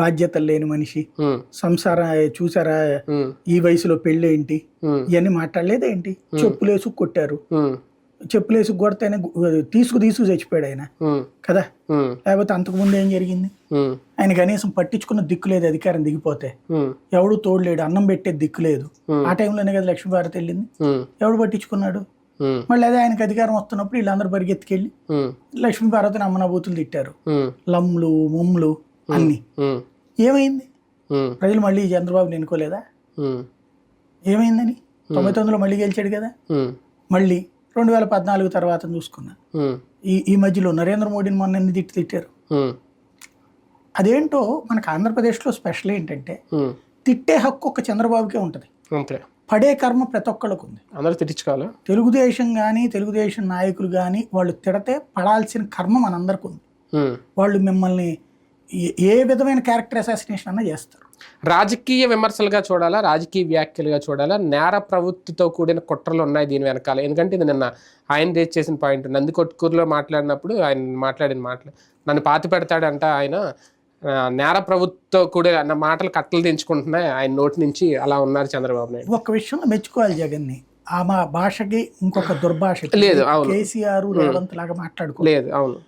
బాధ్యతలు లేని మనిషి, సంసారం చూసారా, ఈ వయసులో పెళ్ళేంటి, ఇవన్నీ మాట్లాడలేదేంటి? చెప్పులేసు కొట్టారు, చెప్పులేసు కొడితేనే తీసుకు చచ్చిపోయాడు ఆయన కదా. లేకపోతే అంతకు ముందు ఏం జరిగింది? ఆయన కనీసం పట్టించుకున్న దిక్కు లేదు. అధికారం దిగిపోతే ఎవడు తోడలేడు, అన్నం పెట్టే దిక్కు లేదు. ఆ టైంలోనే కదా లక్ష్మీభారతి వెళ్ళింది. ఎవడు పట్టించుకున్నాడు? మళ్ళీ అదే ఆయనకు అధికారం వస్తున్నప్పుడు వీళ్ళందరూ పరిగెత్తుకెళ్ళి లక్ష్మీభారతిని అమ్మనబూతులు తిట్టారు, లమ్లు ముమ్లు అన్ని. ఏమైంది? ప్రజలు మళ్ళీ చంద్రబాబుని ఎన్నుకోలేదా? ఏమైందని? 99లో మళ్ళీ గెలిచాడు కదా. మళ్ళీ 2014 తర్వాత చూసుకున్నా, ఈ మధ్యలో నరేంద్ర మోడీని మొన్న ఎన్ని తిట్టారు. అదేంటో మనకు ఆంధ్రప్రదేశ్లో స్పెషల్ ఏంటంటే తిట్టే హక్కు ఒక చంద్రబాబుకే ఉంటుంది, పడే కర్మ ప్రతి ఒక్కళ్ళకు ఉంది. అందరూ తిట్టించుకోవాలి. తెలుగుదేశం కానీ తెలుగుదేశం నాయకులు కానీ వాళ్ళు తిడితే పడాల్సిన కర్మ మనందరికి ఉంది. వాళ్ళు మిమ్మల్ని ఏ విధమైన క్యారెక్టర్ అసాసినేషన్ అన్నా చేస్తారు. రాజకీయ విమర్శలుగా చూడాలా, రాజకీయ వ్యాఖ్యలుగా చూడాలా, నేర ప్రవృత్తితో కూడిన కుట్రలు ఉన్నాయి దీని వెనకాల. ఎందుకంటే ఇది నిన్న ఆయన రేజ్ చేసిన పాయింట్. నందికొట్కూరులో మాట్లాడినప్పుడు ఆయన మాట్లాడిన మాటలు నన్ను పాతి పెడతాడంట. ఆయన నేర ప్రవృత్తితో కూడిన మాటలు కట్టలు తెంచుకుంటున్నాయి ఆయన నోటి నుంచి. అలా ఉన్నారు చంద్రబాబు నాయుడు. ఒక్క విషయంలో మెచ్చుకోవాలి జగన్ని, ఆ మా భాషకి ఇంకొక దుర్భాష లేదు. కేసీఆర్ రేవంత్ లాగా మాట్లాడుకోలేదు. అవును.